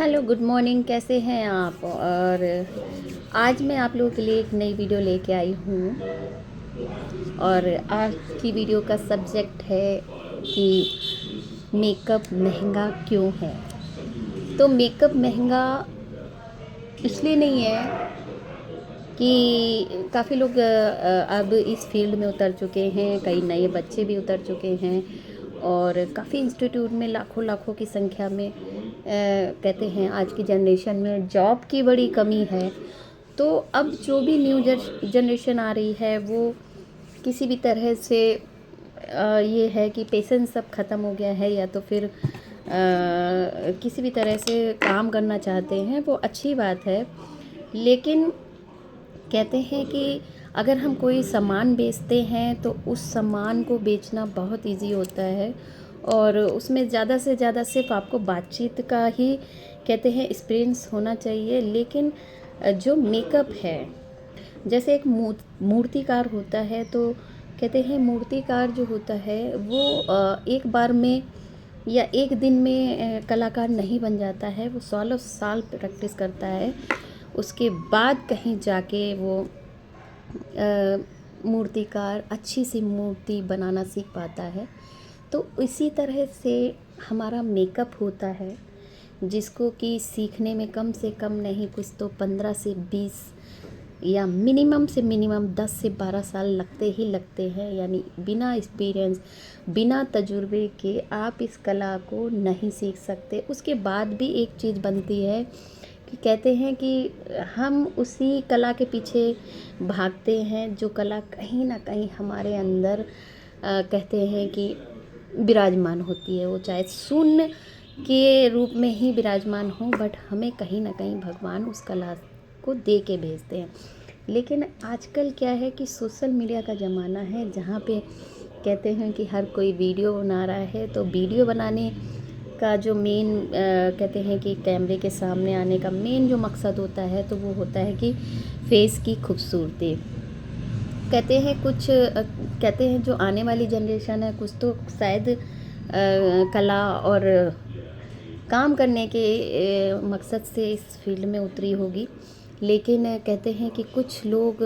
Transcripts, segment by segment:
Hello, good morning. कैसे हैं आप? और आज मैं आप लोगों के लिए एक नई वीडियो लेके आई हूँ। और आज की वीडियो का सब्जेक्ट है कि मेकअप महंगा क्यों है। तो मेकअप महंगा इसलिए नहीं है कि काफ़ी लोग अब इस फील्ड में उतर चुके हैं, कई नए बच्चे भी उतर चुके हैं और काफ़ी इंस्टीट्यूट में लाखों लाखों की संख्या में कहते हैं आज की जनरेशन में जॉब की बड़ी कमी है। तो अब जो भी न्यू जनरेशन आ रही है वो किसी भी तरह से ये है कि पेशेंस सब ख़त्म हो गया है, या तो फिर किसी भी तरह से काम करना चाहते हैं, वो अच्छी बात है। लेकिन कहते हैं कि अगर हम कोई सामान बेचते हैं तो उस सामान को बेचना बहुत इजी होता है और उसमें ज़्यादा से ज़्यादा सिर्फ आपको बातचीत का ही कहते हैं एक्सपीरियंस होना चाहिए। लेकिन जो मेकअप है, जैसे एक मूर्तिकार होता है, तो कहते हैं मूर्तिकार जो होता है वो एक बार में या एक दिन में कलाकार नहीं बन जाता है। वो सालों साल प्रैक्टिस करता है, उसके बाद कहीं जाके वो मूर्तिकार अच्छी सी मूर्ति बनाना सीख पाता है। तो इसी तरह से हमारा मेकअप होता है, जिसको कि सीखने में कम से कम नहीं कुछ तो 15 से 20 या मिनिमम से मिनिमम 10 से 12 साल लगते ही लगते हैं। यानी बिना एक्सपीरियंस, बिना तजुर्बे के आप इस कला को नहीं सीख सकते। उसके बाद भी एक चीज़ बनती है कि कहते हैं कि हम उसी कला के पीछे भागते हैं जो कला कहीं ना कहीं हमारे अंदर कहते हैं कि विराजमान होती है। वो चाहे शून्य के रूप में ही विराजमान हो, बट हमें कहीं ना कहीं भगवान उस कला को दे के भेजते हैं। लेकिन आजकल क्या है कि सोशल मीडिया का ज़माना है, जहाँ पे कहते हैं कि हर कोई वीडियो बना रहा है। तो वीडियो बनाने का जो मेन कहते हैं कि कैमरे के सामने आने का मेन जो मकसद होता है, तो वो होता है कि फेस की खूबसूरती। कहते हैं कुछ कहते हैं जो आने वाली जनरेशन है, कुछ तो शायद कला और काम करने के मकसद से इस फील्ड में उतरी होगी। लेकिन कहते हैं कि कुछ लोग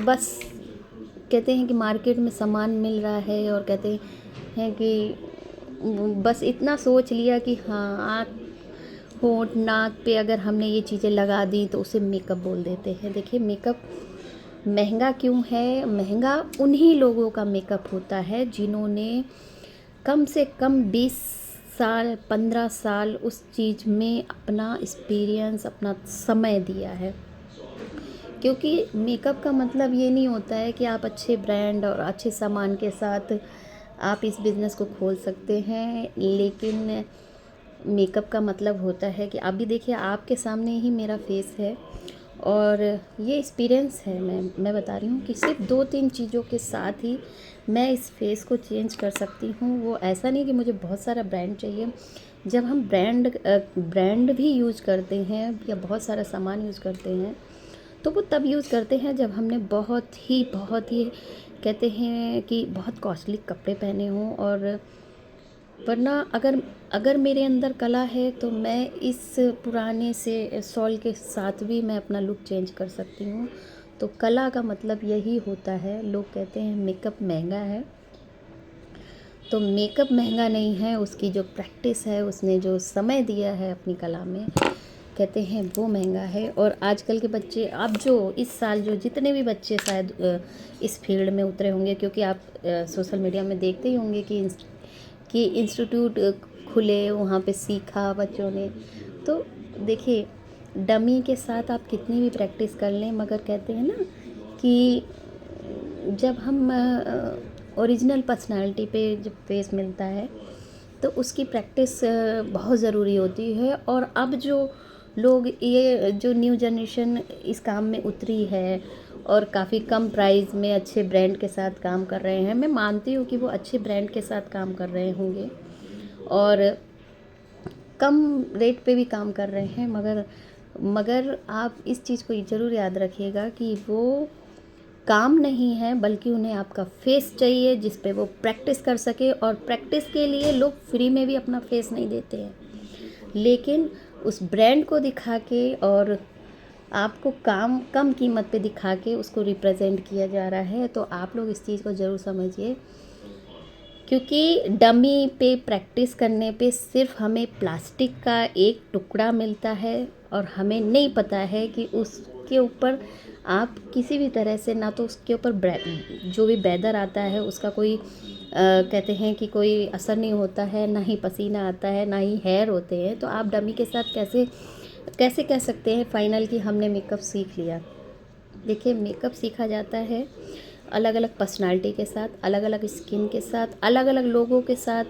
बस कहते हैं कि मार्केट में सामान मिल रहा है और कहते हैं कि बस इतना सोच लिया कि हाँ, आँख, होंठ, नाक पे अगर हमने ये चीज़ें लगा दी तो उसे मेकअप बोल देते हैं। देखिए, मेकअप महंगा क्यों है? महंगा उन्हीं लोगों का मेकअप होता है जिन्होंने कम से कम 20 साल 15 साल उस चीज़ में अपना एक्सपीरियंस, अपना समय दिया है। क्योंकि मेकअप का मतलब ये नहीं होता है कि आप अच्छे ब्रांड और अच्छे सामान के साथ आप इस बिज़नेस को खोल सकते हैं। लेकिन मेकअप का मतलब होता है कि अभी देखिए आपके सामने ही मेरा फेस है और ये एक्सपीरियंस है। मैं बता रही हूँ कि सिर्फ 2-3 चीज़ों के साथ ही मैं इस फेस को चेंज कर सकती हूँ। वो ऐसा नहीं कि मुझे बहुत सारा ब्रांड चाहिए। जब हम ब्रांड भी यूज़ करते हैं या बहुत सारा सामान यूज़ करते हैं, तो वो तब यूज़ करते हैं जब हमने बहुत ही कहते हैं कि बहुत कॉस्टली कपड़े पहने हों। और वरना अगर अगर मेरे अंदर कला है तो मैं इस पुराने से सॉल के साथ भी मैं अपना लुक चेंज कर सकती हूँ। तो कला का मतलब यही होता है। लोग कहते हैं मेकअप महंगा है, तो मेकअप महंगा नहीं है, उसकी जो प्रैक्टिस है, उसने जो समय दिया है अपनी कला में, कहते हैं वो महंगा है। और आजकल के बच्चे, अब जो इस साल जो जितने भी बच्चे शायद इस फील्ड में उतरे होंगे, क्योंकि आप सोशल मीडिया में देखते ही होंगे कि इंस्टीट्यूट खुले, वहाँ पे सीखा बच्चों ने। तो देखिए, डमी के साथ आप कितनी भी प्रैक्टिस कर लें, मगर कहते हैं ना कि जब हम ओरिजिनल पर्सनालिटी पे जब फेस मिलता है तो उसकी प्रैक्टिस बहुत ज़रूरी होती है। और अब जो लोग, ये जो न्यू जनरेशन इस काम में उतरी है और काफ़ी कम प्राइस में अच्छे ब्रांड के साथ काम कर रहे हैं, मैं मानती हूँ कि वो अच्छे ब्रांड के साथ काम कर रहे होंगे और कम रेट पे भी काम कर रहे हैं। मगर आप इस चीज़ को ज़रूर याद रखिएगा कि वो काम नहीं है, बल्कि उन्हें आपका फेस चाहिए जिस पे वो प्रैक्टिस कर सके। और प्रैक्टिस के लिए लोग फ्री में भी अपना फेस नहीं देते हैं। लेकिन उस ब्रांड को दिखा के और आपको कम कीमत पे दिखा के उसको रिप्रेजेंट किया जा रहा है। तो आप लोग इस चीज़ को ज़रूर समझिए, क्योंकि डमी पे प्रैक्टिस करने पे सिर्फ हमें प्लास्टिक का एक टुकड़ा मिलता है और हमें नहीं पता है कि उसके ऊपर आप किसी भी तरह से, ना तो उसके ऊपर जो भी वेदर आता है उसका कोई कहते हैं कि कोई असर नहीं होता है, ना ही पसीना आता है, ना ही हेयर होते हैं। तो आप डमी के साथ कैसे कैसे कह सकते हैं फाइनल कि हमने मेकअप सीख लिया। देखिए, मेकअप सीखा जाता है अलग अलग पर्सनालिटी के साथ, अलग अलग स्किन के साथ, अलग अलग लोगों के साथ।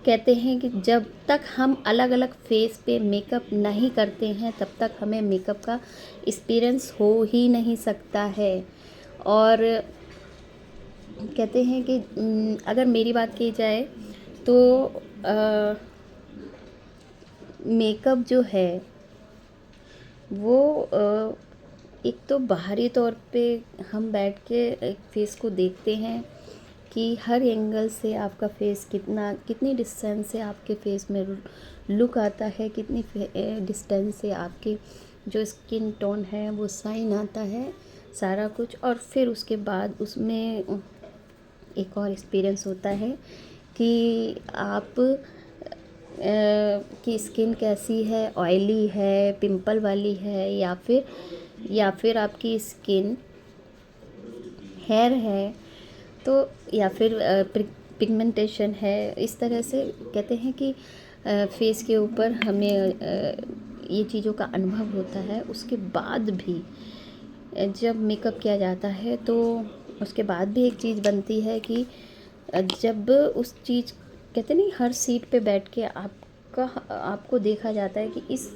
कहते हैं कि जब तक हम अलग अलग फेस पे मेकअप नहीं करते हैं तब तक हमें मेकअप का एक्सपीरियंस हो ही नहीं सकता है। और कहते हैं कि अगर मेरी बात की जाए तो मेकअप जो है वो एक तो बाहरी तौर पे हम बैठ के एक फेस को देखते हैं कि हर एंगल से आपका फेस कितनी डिस्टेंस से आपके फेस में लुक आता है, कितनी डिस्टेंस से आपकी जो स्किन टोन है वो साइन आता है, सारा कुछ। और फिर उसके बाद उसमें एक और एक्सपीरियंस होता है कि आप की स्किन कैसी है, ऑयली है, पिंपल वाली है, या फिर आपकी स्किन हेयर है, तो या फिर पिगमेंटेशन है। इस तरह से कहते हैं कि फेस के ऊपर हमें ये चीज़ों का अनुभव होता है। उसके बाद भी जब मेकअप किया जाता है तो उसके बाद भी एक चीज़ बनती है कि जब उस चीज़ कहते नहीं, हर सीट पे बैठ के आपको देखा जाता है कि इस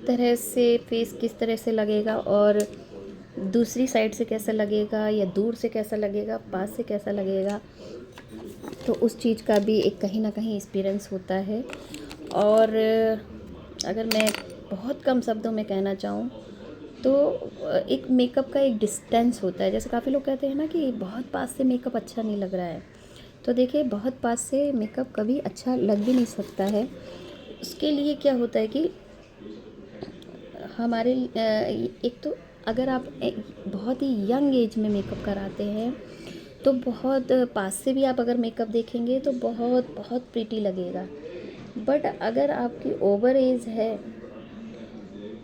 तरह से फेस किस तरह से लगेगा और दूसरी साइड से कैसा लगेगा, या दूर से कैसा लगेगा, पास से कैसा लगेगा। तो उस चीज़ का भी एक कहीं ना कहीं एक्सपीरियंस होता है। और अगर मैं बहुत कम शब्दों में कहना चाहूँ तो एक मेकअप का एक डिस्टेंस होता है। जैसे काफ़ी लोग कहते हैं ना कि बहुत पास से मेकअप अच्छा नहीं लग रहा है, तो देखिए, बहुत पास से मेकअप कभी अच्छा लग भी नहीं सकता है। उसके लिए क्या होता है कि हमारे एक तो अगर आप बहुत ही यंग एज में मेकअप कराते हैं तो बहुत पास से भी आप अगर मेकअप देखेंगे तो बहुत बहुत प्रीटी लगेगा। बट अगर आपकी ओवर एज है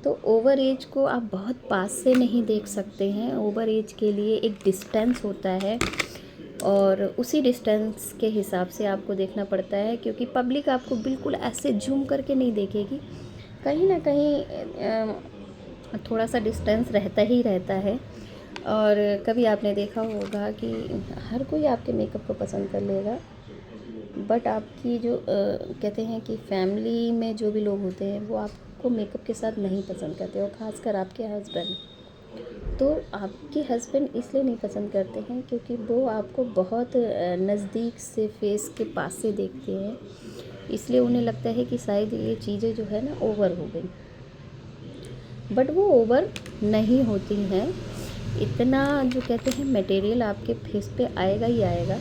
तो ओवर एज को आप बहुत पास से नहीं देख सकते हैं। ओवर एज के लिए एक डिस्टेंस होता है और उसी डिस्टेंस के हिसाब से आपको देखना पड़ता है, क्योंकि पब्लिक आपको बिल्कुल ऐसे जूम करके नहीं देखेगी। कहीं ना कहीं थोड़ा सा डिस्टेंस रहता ही रहता है। और कभी आपने देखा होगा कि हर कोई आपके मेकअप को पसंद कर लेगा, बट आपकी जो कहते हैं कि फैमिली में जो भी लोग होते हैं वो आपको मेकअप के साथ नहीं पसंद करते, और ख़ासकर आपके हस्बैंड। तो आपके हस्बैंड इसलिए नहीं पसंद करते हैं क्योंकि वो आपको बहुत नज़दीक से, फेस के पास से देखते हैं, इसलिए उन्हें लगता है कि शायद ये चीज़ें जो है ना ओवर हो गई। बट वो ओवर नहीं होती हैं। इतना जो कहते हैं मटेरियल आपके फेस पे आएगा ही आएगा,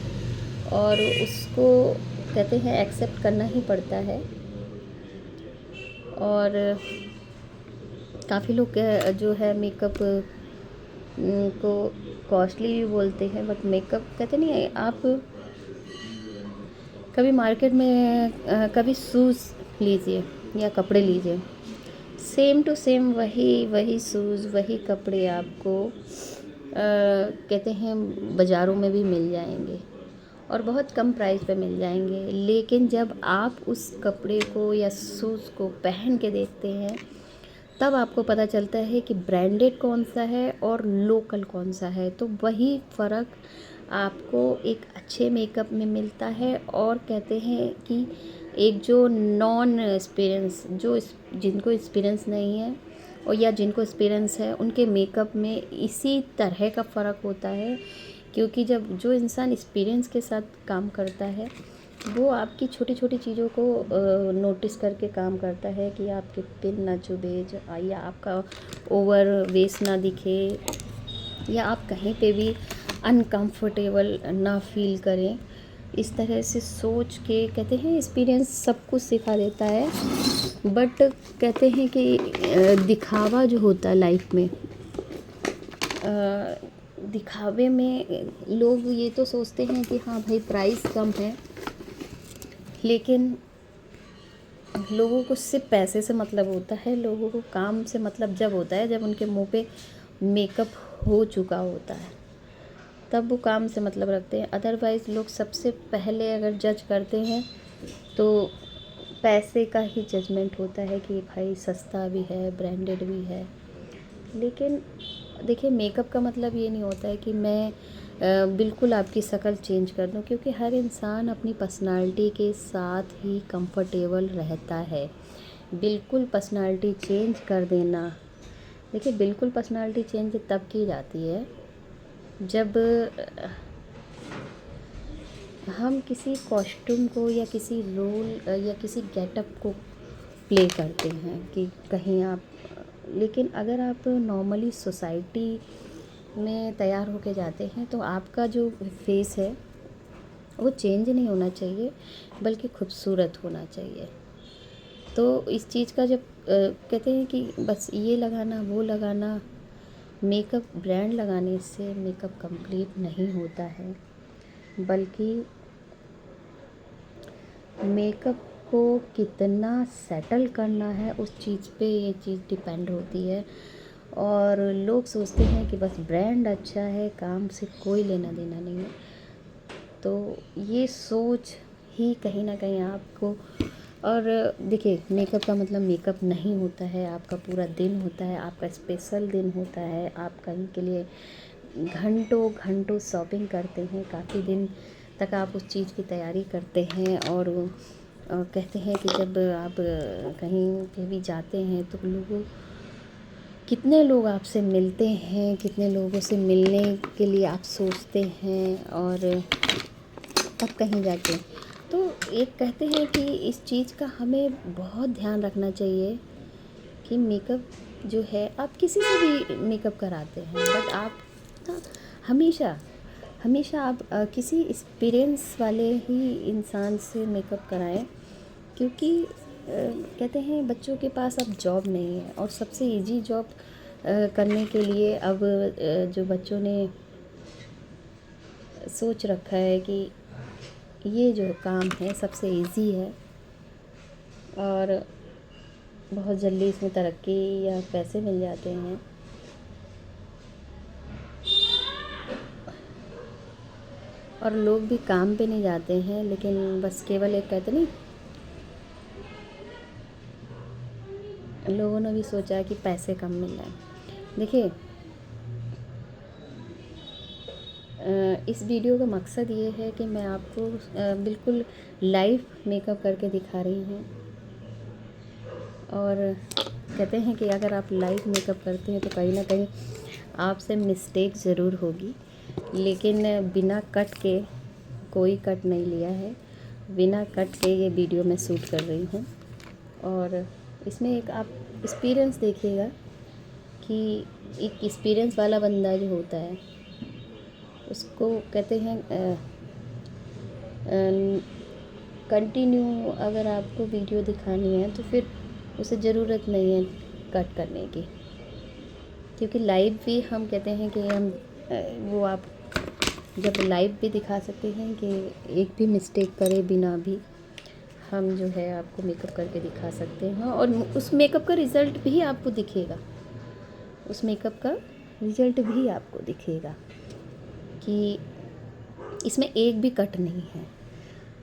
और उसको कहते हैं एक्सेप्ट करना ही पड़ता है। और काफ़ी लोग जो है मेकअप को कॉस्टली भी बोलते हैं, बट मेकअप कहते नहीं है। आप कभी मार्केट में कभी शूज़ लीजिए या कपड़े लीजिए, सेम टू सेम वही शूज़, वही कपड़े आपको कहते हैं बाज़ारों में भी मिल जाएंगे और बहुत कम प्राइस पे मिल जाएंगे। लेकिन जब आप उस कपड़े को या शूज़ को पहन के देखते हैं तब आपको पता चलता है कि ब्रांडेड कौन सा है और लोकल कौन सा है। तो वही फ़र्क आपको एक अच्छे मेकअप में मिलता है। और कहते हैं कि एक जो नॉन एक्सपीरियंस, जिनको एक्सपीरियंस नहीं है और या जिनको एक्सपीरियंस है, उनके मेकअप में इसी तरह का फ़र्क होता है। क्योंकि जब जो इंसान एक्सपीरियंस के साथ काम करता है वो आपकी छोटी छोटी चीज़ों को नोटिस करके काम करता है कि आपके पिन ना चुभे, या आपका ओवर वेस्ट ना दिखे, या आप कहीं पे भी अनकंफर्टेबल ना फील करें। इस तरह से सोच के कहते हैं एक्सपीरियंस सब कुछ सिखा देता है। बट कहते हैं कि दिखावा जो होता है लाइफ में, दिखावे में लोग ये तो सोचते हैं कि हाँ भाई प्राइस कम है, लेकिन लोगों को सिर्फ पैसे से मतलब होता है, लोगों को काम से मतलब जब होता है जब उनके मुंह पे मेकअप हो चुका होता है, तब वो काम से मतलब रखते हैं। अदरवाइज़ लोग सबसे पहले अगर जज करते हैं तो पैसे का ही जजमेंट होता है कि भाई सस्ता भी है, ब्रांडेड भी है। लेकिन देखिए, मेकअप का मतलब ये नहीं होता है कि मैं बिल्कुल आपकी शक्ल चेंज कर दूं, क्योंकि हर इंसान अपनी पर्सनालिटी के साथ ही कंफर्टेबल रहता है। बिल्कुल पर्सनालिटी चेंज कर देना, देखिए बिल्कुल पर्सनालिटी चेंज तब की जाती है जब हम किसी कॉस्ट्यूम को या किसी रोल या किसी गेटअप को प्ले करते हैं कि कहीं आप, लेकिन अगर आप नॉर्मली सोसाइटी में तैयार होके जाते हैं तो आपका जो फेस है वो चेंज नहीं होना चाहिए, बल्कि खूबसूरत होना चाहिए। तो इस चीज़ का जब कहते हैं कि बस ये लगाना वो लगाना, मेकअप ब्रांड लगाने से मेकअप कंप्लीट नहीं होता है, बल्कि मेकअप को कितना सेटल करना है उस चीज़ पे ये चीज़ डिपेंड होती है। और लोग सोचते हैं कि बस ब्रांड अच्छा है, काम से कोई लेना देना नहीं है। तो ये सोच ही कहीं ना कहीं आपको, और देखिए मेकअप का मतलब मेकअप नहीं होता है, आपका पूरा दिन होता है, आपका स्पेशल दिन होता है। आप कहीं के लिए घंटों घंटों शॉपिंग करते हैं, काफ़ी दिन तक आप उस चीज़ की तैयारी करते हैं। और कहते हैं कि जब आप कहीं पे भी जाते हैं तो लोगों, कितने लोग आपसे मिलते हैं, कितने लोगों से मिलने के लिए आप सोचते हैं, और तब कहीं जाके तो एक कहते हैं कि इस चीज़ का हमें बहुत ध्यान रखना चाहिए कि मेकअप जो है, आप किसी से भी मेकअप कराते हैं, बट आप ना हमेशा हमेशा आप किसी एक्सपीरियंस वाले ही इंसान से मेकअप कराएं, क्योंकि कहते हैं बच्चों के पास अब जॉब नहीं है, और सबसे इजी जॉब करने के लिए अब जो बच्चों ने सोच रखा है कि ये जो काम है सबसे इजी है और बहुत जल्दी इसमें तरक्की या पैसे मिल जाते हैं। और लोग भी काम पे नहीं जाते हैं, लेकिन बस केवल एक कहते नहीं, लोगों ने भी सोचा कि पैसे कम मिल रहे हैं। देखिए, इस वीडियो का मकसद ये है कि मैं आपको बिल्कुल लाइव मेकअप करके दिखा रही हूँ। और कहते हैं कि अगर आप लाइव मेकअप करते हैं तो कहीं ना कहीं आपसे मिस्टेक ज़रूर होगी, लेकिन बिना कट के, कोई कट नहीं लिया है, बिना कट के ये वीडियो मैं शूट कर रही हूँ। और इसमें एक आप एक्सपीरियंस देखिएगा कि एक एक्सपीरियंस वाला बंदा जो होता है उसको कहते हैं कंटिन्यू अगर आपको वीडियो दिखानी है तो फिर उसे ज़रूरत नहीं है कट करने की, क्योंकि लाइव भी हम कहते हैं कि हम वो आप जब लाइव भी दिखा सकते हैं कि एक भी मिस्टेक करे बिना भी हम जो है आपको मेकअप करके दिखा सकते हैं। और उस मेकअप का रिज़ल्ट भी आपको दिखेगा, उस मेकअप का रिज़ल्ट भी आपको दिखेगा कि इसमें एक भी कट नहीं है।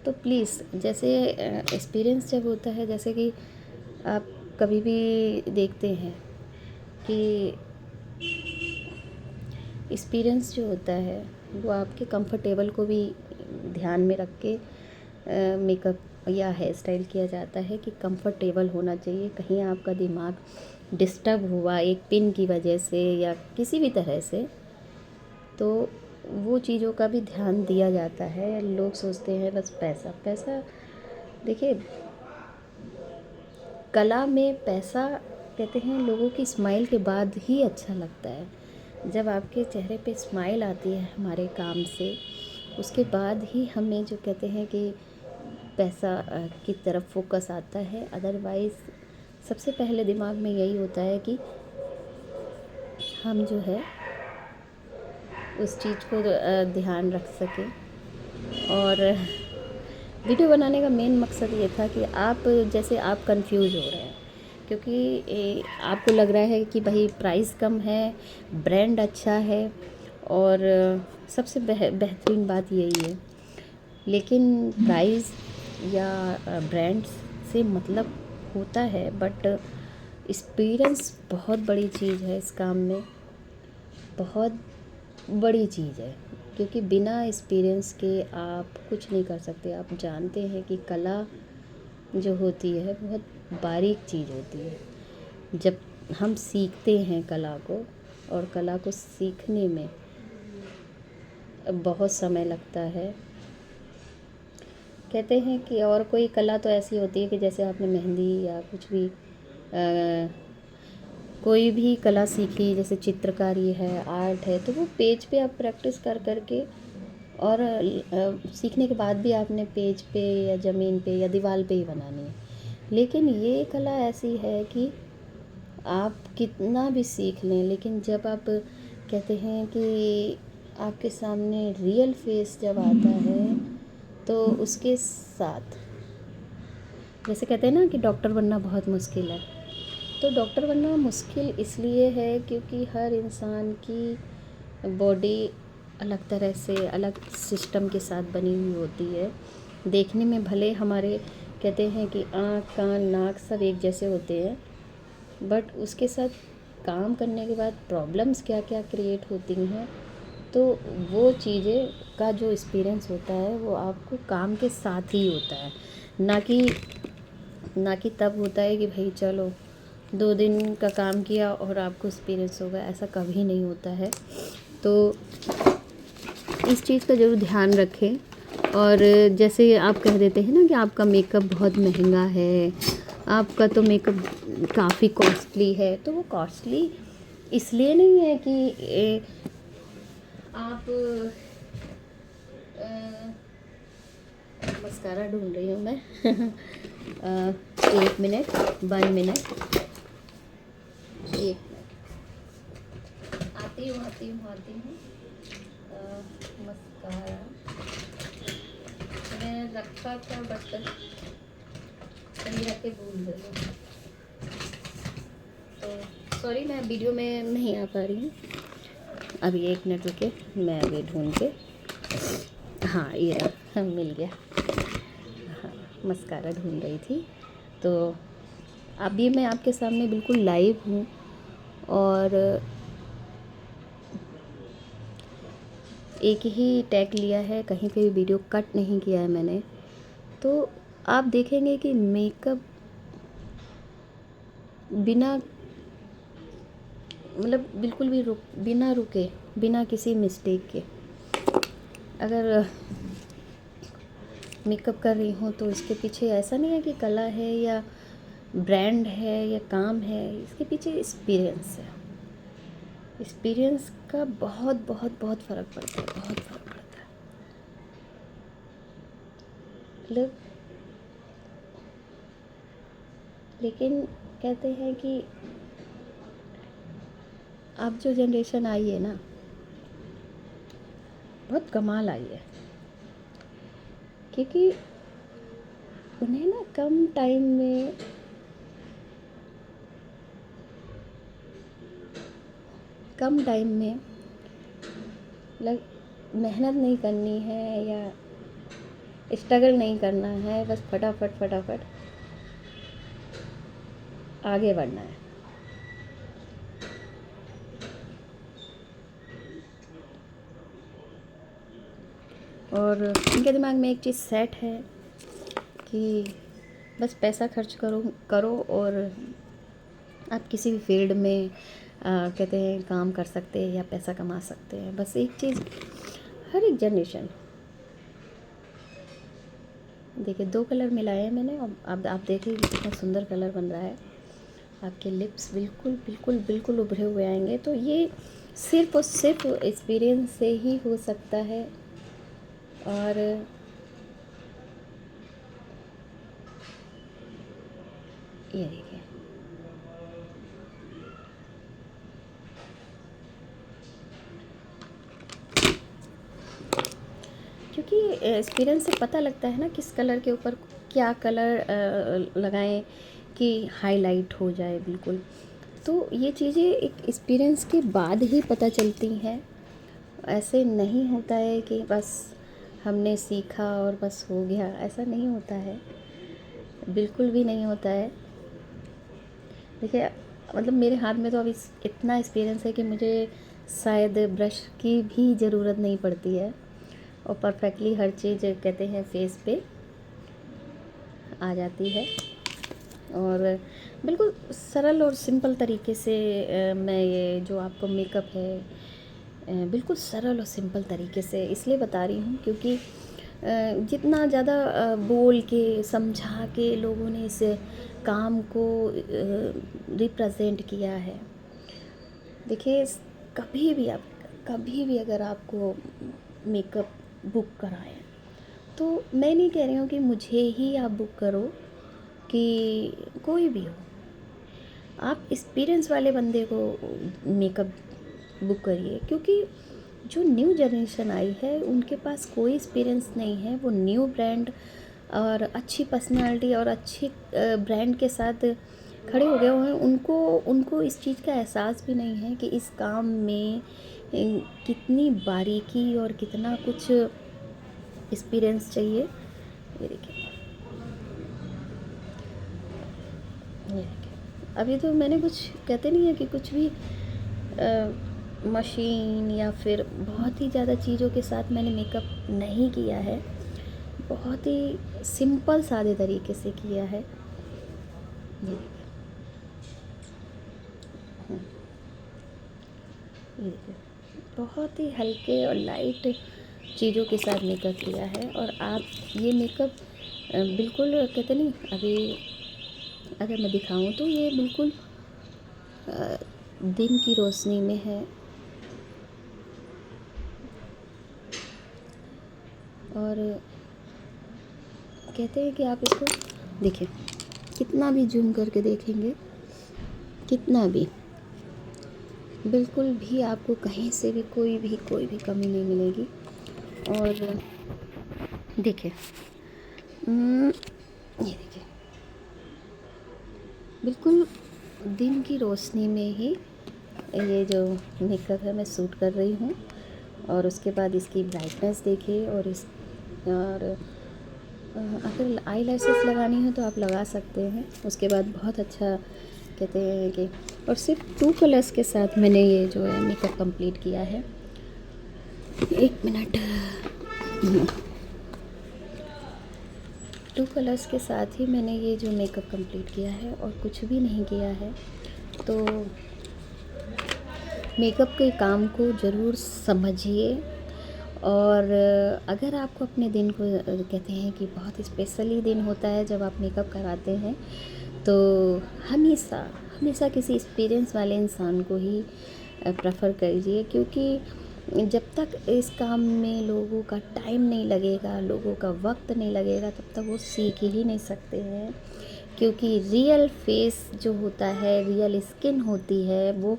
तो प्लीज़, जैसे एक्सपीरियंस जब होता है, जैसे कि आप कभी भी देखते हैं कि एक्सपीरियंस जो होता है वो आपके कंफर्टेबल को भी ध्यान में रख के मेकअप या हेयर स्टाइल किया जाता है कि कंफर्टेबल होना चाहिए। कहीं आपका दिमाग डिस्टर्ब हुआ एक पिन की वजह से या किसी भी तरह से, तो वो चीज़ों का भी ध्यान दिया जाता है। लोग सोचते हैं बस पैसा पैसा, देखिए कला में पैसा कहते हैं लोगों की स्माइल के बाद ही अच्छा लगता है। जब आपके चेहरे पे स्माइल आती है हमारे काम से, उसके बाद ही हमें जो कहते हैं कि पैसा की तरफ फोकस आता है। अदरवाइज़ सबसे पहले दिमाग में यही होता है कि हम जो है उस चीज़ को ध्यान रख सकें। और वीडियो बनाने का मेन मकसद ये था कि जैसे आप कंफ्यूज हो रहे हैं, क्योंकि आपको लग रहा है कि भाई प्राइस कम है, ब्रांड अच्छा है, और सबसे बेहतरीन बात यही है। लेकिन प्राइस या ब्रांड्स से मतलब होता है, बट एक्सपीरियंस बहुत बड़ी चीज़ है इस काम में, बहुत बड़ी चीज़ है। क्योंकि बिना एक्सपीरियंस के आप कुछ नहीं कर सकते। आप जानते हैं कि कला जो होती है बहुत बारीक चीज़ होती है। जब हम सीखते हैं कला को, और कला को सीखने में बहुत समय लगता है। कहते हैं कि और कोई कला तो ऐसी होती है कि जैसे आपने मेहंदी या कुछ भी कोई भी कला सीखी, जैसे चित्रकारी है, आर्ट है, तो वो पेज पे आप प्रैक्टिस कर कर के, और सीखने के बाद भी आपने पेज पे या ज़मीन पे या दीवार पे ही बनानी है। लेकिन ये कला ऐसी है कि आप कितना भी सीख लें, लेकिन जब आप कहते हैं कि आपके सामने रियल फेस जब आता है, तो उसके साथ, जैसे कहते हैं ना कि डॉक्टर बनना बहुत मुश्किल है, तो डॉक्टर बनना मुश्किल इसलिए है क्योंकि हर इंसान की बॉडी अलग तरह से, अलग सिस्टम के साथ बनी हुई होती है। देखने में भले हमारे कहते हैं कि आँख, कान, नाक सब एक जैसे होते हैं, बट उसके साथ काम करने के बाद प्रॉब्लम्स क्या क्या क्रिएट होती हैं, तो वो चीज़ें का जो एक्सपीरियंस होता है वो आपको काम के साथ ही होता है, ना कि तब होता है कि भाई चलो 2 दिन का काम किया और आपको एक्सपीरियंस होगा, ऐसा कभी नहीं होता है। तो इस चीज़ का ज़रूर ध्यान रखें। और जैसे आप कह देते हैं ना कि आपका मेकअप बहुत महंगा है, आपका तो मेकअप काफ़ी कॉस्टली है, तो वो कॉस्टली इसलिए नहीं है कि आप मस्कारा ढूंढ रही हूँ मैं। 1 मिनट, 1 मिनट, 1 मिनट, आती हूँ। मस्कारा मैं रखा था, बर्तन कहीं रख के भूल गई, तो सॉरी, मैं वीडियो में नहीं आ पा रही हूँ। अभी 1 मिनट रुके, मैं अभी ढूंढ के, हाँ ये रहा, मिल गया। हाँ, मस्कारा ढूंढ रही थी। तो अभी मैं आपके सामने बिल्कुल लाइव हूँ, और एक ही टैग लिया है, कहीं पे भी वीडियो कट नहीं किया है मैंने। तो आप देखेंगे कि मेकअप बिना, मतलब बिल्कुल भी बिना रुके, बिना किसी मिस्टेक के अगर मेकअप कर रही हूँ, तो इसके पीछे ऐसा नहीं है कि कला है या ब्रांड है या काम है, इसके पीछे एक्सपीरियंस है। एक्सपीरियंस का बहुत बहुत बहुत फ़र्क पड़ता है, बहुत फ़र्क पड़ता है। मतलब लेकिन कहते हैं कि अब जो जनरेशन आई है ना, बहुत कमाल आई है, क्योंकि उन्हें ना कम टाइम में मेहनत नहीं करनी है या स्ट्रगल नहीं करना है, बस फटाफट फटाफट आगे बढ़ना है। और उनके दिमाग में एक चीज़ सेट है कि बस पैसा खर्च करो और आप किसी भी फील्ड में कहते हैं काम कर सकते हैं या पैसा कमा सकते हैं। बस एक चीज़, हर एक जनरेशन, देखिए 2 कलर मिलाए हैं मैंने, अब आप देखिए कितना सुंदर कलर बन रहा है। आपके लिप्स बिल्कुल बिल्कुल बिल्कुल उभरे हुए आएंगे। तो ये सिर्फ और सिर्फ एक्सपीरियंस से ही हो सकता है। और ये देखिए, क्योंकि एक्सपीरियंस से पता लगता है ना किस कलर के ऊपर क्या कलर लगाएं कि हाईलाइट हो जाए बिल्कुल। तो ये चीज़ें एक एक्सपीरियंस के बाद ही पता चलती हैं। ऐसे नहीं होता है कि बस हमने सीखा और बस हो गया, ऐसा नहीं होता है, बिल्कुल भी नहीं होता है। देखिए, मतलब मेरे हाथ में तो अभी इतना एक्सपीरियंस है कि मुझे शायद ब्रश की भी ज़रूरत नहीं पड़ती है और परफेक्टली हर चीज़ कहते हैं फेस पे आ जाती है। और बिल्कुल सरल और सिंपल तरीके से मैं ये जो आपको मेकअप है बिल्कुल सरल और सिंपल तरीके से इसलिए बता रही हूँ क्योंकि जितना ज़्यादा बोल के समझा के लोगों ने इस काम को रिप्रेजेंट किया है। देखिए, कभी भी अगर आपको मेकअप बुक कराएं तो मैं नहीं कह रही हूँ कि मुझे ही आप बुक करो कि कोई भी हो, आप एक्सपीरियंस वाले बंदे को मेकअप बुक करिए। क्योंकि जो न्यू जनरेशन आई है उनके पास कोई एक्सपीरियंस नहीं है, वो न्यू ब्रांड और अच्छी पर्सनालिटी और अच्छी ब्रांड के साथ खड़े हो गए हुए हैं। उनको इस चीज़ का एहसास भी नहीं है कि इस काम में कितनी बारीकी और कितना कुछ एक्सपीरियंस चाहिए। ये देखिए, अभी तो मैंने कुछ कहते नहीं है कि कुछ भी मशीन या फिर बहुत ही ज़्यादा चीज़ों के साथ मैंने मेकअप नहीं किया है, बहुत ही सिंपल सादे तरीके से किया है। ये देखिए, ये देखिए, बहुत ही हल्के और लाइट चीज़ों के साथ मेकअप किया है। और आप ये मेकअप बिल्कुल कहते नहीं, अभी अगर मैं दिखाऊं तो ये बिल्कुल दिन की रोशनी में है और कहते हैं कि आप इसको देखिए, कितना भी जूम करके देखेंगे, कितना भी, बिल्कुल भी आपको कहीं से भी कोई भी कमी नहीं मिलेगी। और देखिए, ये देखिए, बिल्कुल दिन की रोशनी में ही ये जो मेकअप है मैं शूट कर रही हूँ। और उसके बाद इसकी ब्राइटनेस देखिए। और अगर आई लैशेस लगानी हो तो आप लगा सकते हैं। उसके बाद बहुत अच्छा कहते हैं कि, और सिर्फ 2 कलर्स के साथ मैंने ये जो है मेकअप कंप्लीट किया है। 1 मिनट, 2 कलर्स के साथ ही मैंने ये जो मेकअप कंप्लीट किया है और कुछ भी नहीं किया है। तो मेकअप के काम को ज़रूर समझिए। और अगर आपको अपने दिन को कहते हैं कि बहुत स्पेशली दिन होता है जब आप मेकअप कराते हैं, तो हमेशा किसी एक्सपीरियंस वाले इंसान को ही प्रेफर कीजिए। क्योंकि जब तक इस काम में लोगों का टाइम नहीं लगेगा, लोगों का वक्त नहीं लगेगा, तब तक वो सीख ही नहीं सकते हैं। क्योंकि रियल फेस जो होता है, रियल स्किन होती है, वो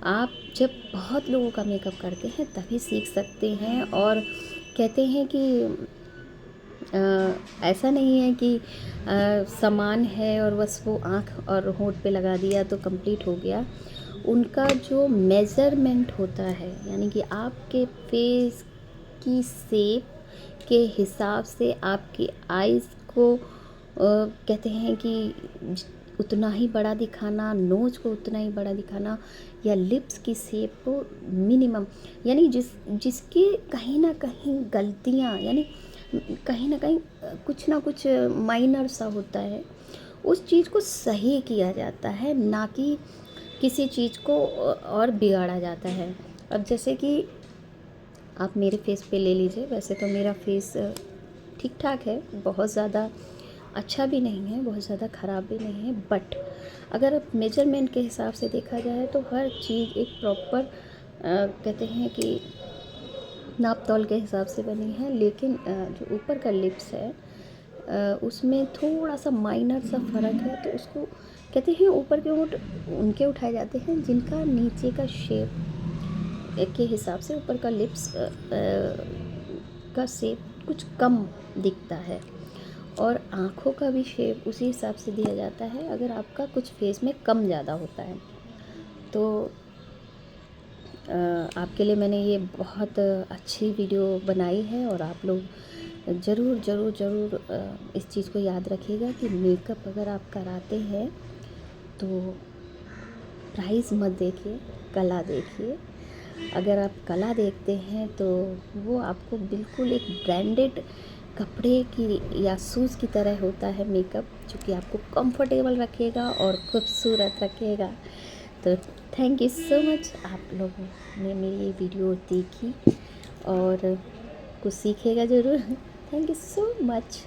आप जब बहुत लोगों का मेकअप करते हैं तभी सीख सकते हैं। और कहते हैं कि ऐसा नहीं है कि सामान है और बस वो आँख और होंठ पे लगा दिया तो कंप्लीट हो गया। उनका जो मेज़रमेंट होता है, यानी कि आपके फेस की शेप के हिसाब से आपकी आइज़ को कहते हैं कि उतना ही बड़ा दिखाना, नोज़ को उतना ही बड़ा दिखाना, या लिप्स की शेप को मिनिमम, यानी जिसकी कहीं ना कहीं गलतियाँ, यानी कहीं ना कहीं कुछ ना कुछ माइनर सा होता है, उस चीज़ को सही किया जाता है, ना कि किसी चीज़ को और बिगाड़ा जाता है। अब जैसे कि आप मेरे फेस पे ले लीजिए, वैसे तो मेरा फेस ठीक ठाक है, बहुत ज़्यादा अच्छा भी नहीं है, बहुत ज़्यादा ख़राब भी नहीं है। बट अगर आप मेजरमेंट के हिसाब से देखा जाए तो हर चीज़ एक प्रॉपर कहते हैं कि नाप तौल के हिसाब से बनी है। लेकिन जो ऊपर का लिप्स है उसमें थोड़ा सा माइनर सा फ़र्क है। तो उसको कहते हैं, ऊपर के होंठ उनके उठाए जाते हैं जिनका नीचे का शेप के हिसाब से ऊपर का लिप्स का शेप कुछ कम दिखता है। और आँखों का भी शेप उसी हिसाब से दिया जाता है अगर आपका कुछ फेस में कम ज़्यादा होता है। तो आपके लिए मैंने ये बहुत अच्छी वीडियो बनाई है और आप लोग ज़रूर ज़रूर ज़रूर इस चीज़ को याद रखिएगा कि मेकअप अगर आप कराते हैं तो प्राइस मत देखिए, कला देखिए। अगर आप कला देखते हैं तो वो आपको बिल्कुल एक ब्रांडेड कपड़े की या शूज़ की तरह होता है मेकअप, जो कि आपको कंफर्टेबल रखेगा और खूबसूरत रखेगा। तो थैंक यू सो मच, आप लोगों ने मेरी ये वीडियो देखी और कुछ सीखेगा ज़रूर। Thank you so much.